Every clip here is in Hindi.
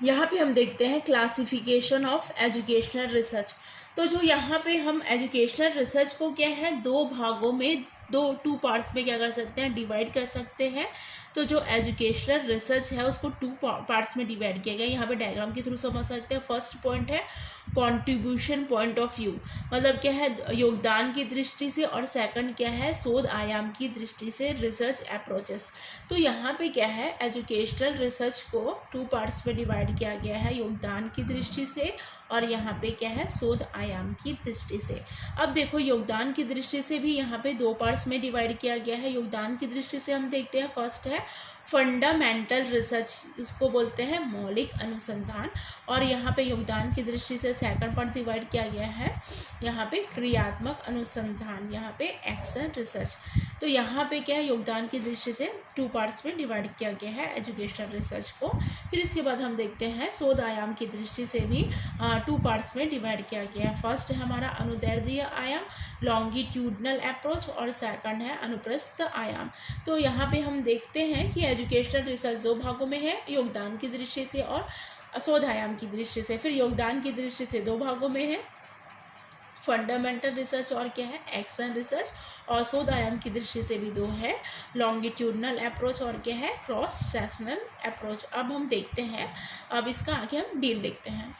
यहाँ पे हम देखते हैं क्लासिफिकेशन ऑफ एजुकेशनल रिसर्च। तो जो यहाँ पे हम एजुकेशनल रिसर्च को क्या है दो भागों में टू पार्ट्स में क्या कर सकते हैं, डिवाइड कर सकते हैं। तो जो एजुकेशनल रिसर्च है उसको टू पार्ट्स में डिवाइड किया गया। यहाँ पे डायग्राम के थ्रू समझ सकते हैं। फर्स्ट पॉइंट है कंट्रीब्यूशन पॉइंट ऑफ व्यू, मतलब क्या है योगदान की दृष्टि से, और सेकंड क्या है शोध आयाम की दृष्टि से रिसर्च अप्रोचेस। तो यहाँ पे क्या है एजुकेशनल रिसर्च को टू पार्ट्स में डिवाइड किया गया है, योगदान की दृष्टि से और यहाँ पे क्या है शोध आयाम की दृष्टि से। अब देखो योगदान की दृष्टि से भी यहाँ पे दो पार्ट्स में डिवाइड किया गया है। योगदान की दृष्टि से हम देखते हैं फर्स्ट है फंडामेंटल रिसर्च, इसको बोलते हैं मौलिक अनुसंधान, और यहाँ पे योगदान की दृष्टि से सेकंड पार्ट डिवाइड किया गया है यहाँ पे क्रियात्मक अनुसंधान, यहाँ पे एक्शन रिसर्च। तो यहाँ पे क्या है योगदान की दृष्टि से टू पार्ट्स में डिवाइड किया गया है एजुकेशनल रिसर्च को। फिर इसके बाद हम देखते हैं शोध आयाम की दृष्टि से भी टू पार्ट्स में डिवाइड किया गया है। फर्स्ट है हमारा अनुदैर्ध्य आयाम लॉन्गिट्यूडनल अप्रोच, और सेकंड है अनुप्रस्थ आयाम। तो यहाँ पे हम देखते हैं कि एजुकेशनल रिसर्च दो भागों में है, योगदान की दृष्टि से और शोध आयाम की दृष्टि से। फिर योगदान की दृष्टि से दो भागों में है, फंडामेंटल रिसर्च और क्या है एक्शन रिसर्च, और शोध आयाम की दृष्टि से भी दो है, लॉन्गिट्यूडनल अप्रोच और क्या है क्रॉस सेक्शनल अप्रोच। अब हम देखते हैं, अब इसका आगे हम डील देखते हैं।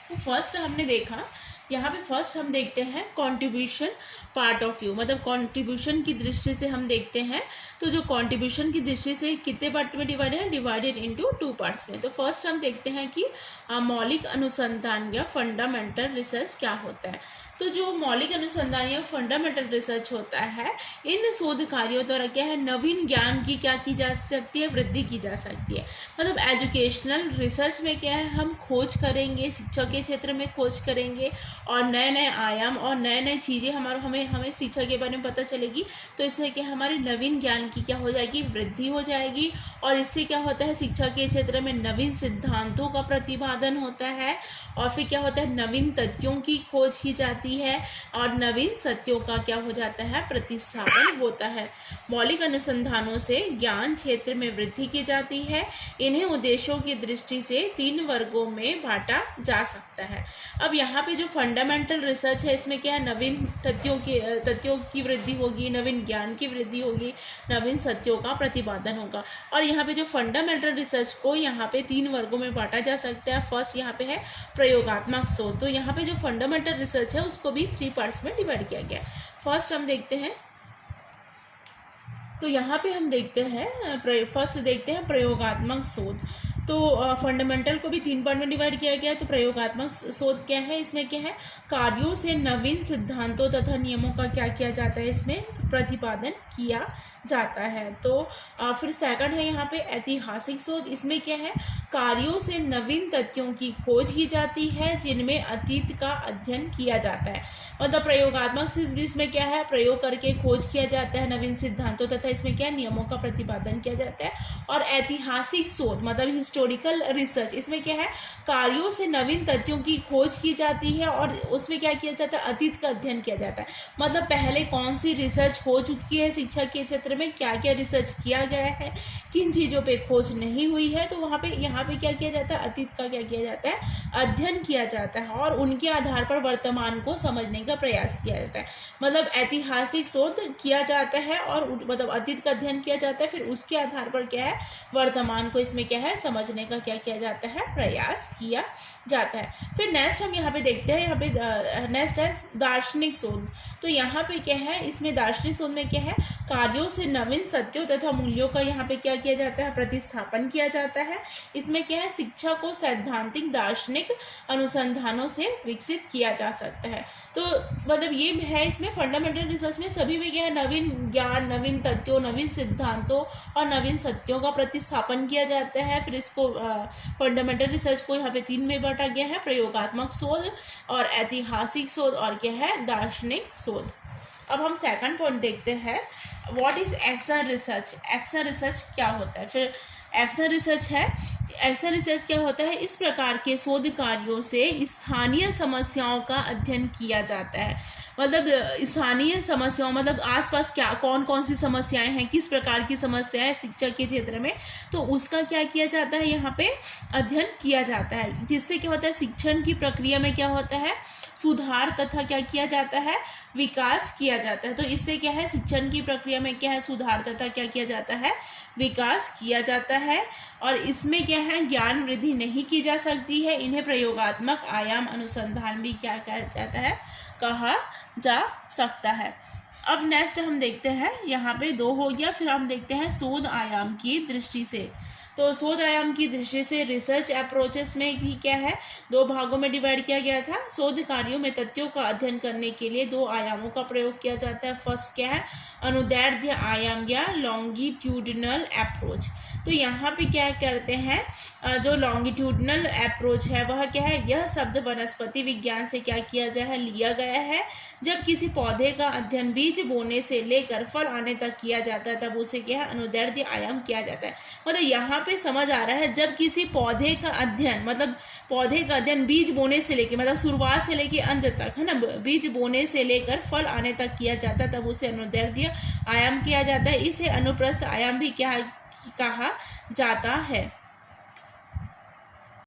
तो फर्स्ट हमने देखा, यहाँ पे फर्स्ट हम देखते हैं कंट्रीब्यूशन पार्ट ऑफ व्यू, मतलब कंट्रीब्यूशन की दृष्टि से हम देखते हैं। तो जो कंट्रीब्यूशन की दृष्टि से कितने पार्ट में डिवाइडेड है, डिवाइडेड इनटू टू पार्ट्स में। तो फर्स्ट हम देखते हैं कि मौलिक अनुसंधान या फंडामेंटल रिसर्च क्या होता है। तो जो मौलिक अनुसंधान या फंडामेंटल रिसर्च होता है, इन शोध कार्यों द्वारा क्या है नवीन ज्ञान की क्या की जा सकती है, वृद्धि की जा सकती है। मतलब एजुकेशनल रिसर्च में क्या है हम खोज करेंगे, शिक्षा के क्षेत्र में खोज करेंगे, और नए नए आयाम और नए नए चीज़ें हमें शिक्षा के बारे में पता चलेगी। तो इससे क्या हमारे नवीन ज्ञान की क्या हो जाएगी, वृद्धि हो जाएगी। और इससे क्या होता है शिक्षा के क्षेत्र में नवीन सिद्धांतों का प्रतिपादन होता है, और फिर क्या होता है नवीन तथ्यों की खोज की जाती है, और नवीन सत्यों का क्या हो जाता है प्रतिस्थापन होता है। मौलिक अनुसंधानों से ज्ञान क्षेत्र में वृद्धि की जाती है। इन्हें उद्देश्यों की दृष्टि से तीन वर्गों में बांटा जा सकता है। अब यहाँ पे जो फंडामेंटल रिसर्च है इसमें क्या है नवीन तथ्यों की वृद्धि होगी, नवीन ज्ञान की वृद्धि होगी, नवीन सत्यों का प्रतिपादन होगा। और यहाँ पे जो फंडामेंटल रिसर्च को यहाँ पे तीन वर्गों में बांटा जा सकता है। फर्स्ट यहाँ पे है प्रयोगात्मक शोध। तो यहाँ पे जो फंडामेंटल रिसर्च है उसको भी थ्री पार्ट्स में डिवाइड किया गया है। फर्स्ट हम देखते हैं, तो यहाँ पे हम देखते हैं फर्स्ट देखते हैं प्रयोगात्मक शोध। तो फंडामेंटल को भी तीन पार्ट में डिवाइड किया गया है। तो प्रयोगात्मक शोध क्या है, इसमें क्या है कार्यों से नवीन सिद्धांतों तथा नियमों का क्या किया जाता है, इसमें प्रतिपादन किया जाता है। तो फिर सेकंड है यहाँ पे ऐतिहासिक शोध। इसमें क्या है कार्यों से नवीन तथ्यों की खोज की जाती है जिनमें अतीत का अध्ययन किया जाता है। मतलब प्रयोगात्मक इसमें क्या है प्रयोग करके खोज किया जाता है नवीन सिद्धांतों तथा इसमें क्या नियमों का प्रतिपादन किया जाता है। और ऐतिहासिक शोध मतलब हिस्टोरिकल रिसर्च, इसमें क्या है कार्यों से नवीन तथ्यों की खोज की जाती है और उसमें क्या किया जाता है अतीत का अध्ययन किया जाता है। मतलब पहले कौन सी रिसर्च हो चुकी है शिक्षा के क्षेत्र में, क्या क्या रिसर्च किया गया है, किन चीज़ों पे खोज नहीं हुई है, तो वहाँ पे यहाँ पे क्या किया जाता है अतीत का क्या किया जाता है अध्ययन किया जाता है और उनके आधार पर वर्तमान को समझने का प्रयास किया जाता है। मतलब ऐतिहासिक शोध किया जाता है और मतलब अतीत का अध्ययन किया जाता है, फिर उसके आधार पर क्या है वर्तमान को इसमें क्या है समझने का क्या किया जाता है प्रयास किया जाता है। फिर नेक्स्ट हम यहाँ पे देखते हैं, यहाँ पे नेक्स्ट है दार्शनिक शोध। तो यहाँ पे क्या है इसमें दार्शनिक शोध में क्या है कार्यों से नवीन सत्यों तथा मूल्यों का यहाँ पे क्या किया जाता है प्रतिस्थापन किया जाता है। इसमें क्या है शिक्षा को सैद्धांतिक दार्शनिक अनुसंधानों से विकसित किया जा सकता है। तो मतलब ये है इसमें फंडामेंटल रिसर्च में सभी में क्या है नवीन ज्ञान, नवीन तथ्यों, नवीन सिद्धांतों और नवीन सत्यों का प्रतिस्थापन किया जाता है। फिर इसको फंडामेंटल रिसर्च को यहाँ पे तीन में बांटा गया है, प्रयोगात्मक शोध और ऐतिहासिक शोध और क्या है दार्शनिक शोध। अब हम सेकंड पॉइंट देखते हैं, what is action research. Action research क्या होता है। फिर एक्शन रिसर्च है ऐसा रिसर्च क्या होता है, इस प्रकार के शोध कार्यों से स्थानीय समस्याओं का अध्ययन किया जाता है। मतलब स्थानीय समस्याओं मतलब आसपास क्या कौन कौन सी समस्याएं हैं, किस प्रकार की समस्याएं शिक्षा के क्षेत्र में, तो उसका क्या किया जाता है, यहाँ पे अध्ययन किया जाता है। जिससे क्या होता है, शिक्षण की प्रक्रिया में क्या होता है, सुधार तथा क्या किया जाता है, विकास किया जाता है। तो इससे क्या है, शिक्षण की प्रक्रिया में क्या है, सुधार तथा क्या किया जाता है, विकास किया जाता है। और इसमें क्या है, ज्ञान वृद्धि नहीं की जा सकती है। इन्हें प्रयोगात्मक आयाम अनुसंधान भी क्या कहा जाता है, कहा जा सकता है। अब नेक्स्ट हम देखते हैं, यहाँ पे 2 हो गया, फिर हम देखते हैं शोध आयाम की दृष्टि से। तो शोध आयाम की दृष्टि से रिसर्च अप्रोचेस में भी क्या है, 2 भागों में डिवाइड किया गया था। शोध कार्यों में तथ्यों का अध्ययन करने के लिए 2 आयामों का प्रयोग किया जाता है। फर्स्ट क्या है, अनुदैर्ध्य आयाम या लॉन्गिट्यूडिनल अप्रोच। तो यहाँ पे क्या करते हैं, जो लॉन्गिट्यूडिनल अप्रोच है वह क्या है, यह शब्द वनस्पति विज्ञान से क्या किया जाए, लिया गया है। जब किसी पौधे का अध्ययन बीज बोने से लेकर फल आने तक किया जाता है, तब उसे क्या है, अनुदैर्ध्य आयाम किया जाता है। मतलब यहाँ पे समझ आ रहा है, जब किसी पौधे का अध्ययन मतलब पौधे का अध्ययन बीज बोने से लेकर मतलब शुरुआत से लेकर अंत तक है ना, बीज बोने से लेकर फल आने तक किया जाता है, तब उसे अनुदैर्ध्य आयाम किया जाता है। इसे अनुप्रस्थ आयाम भी क्या कहा जाता है।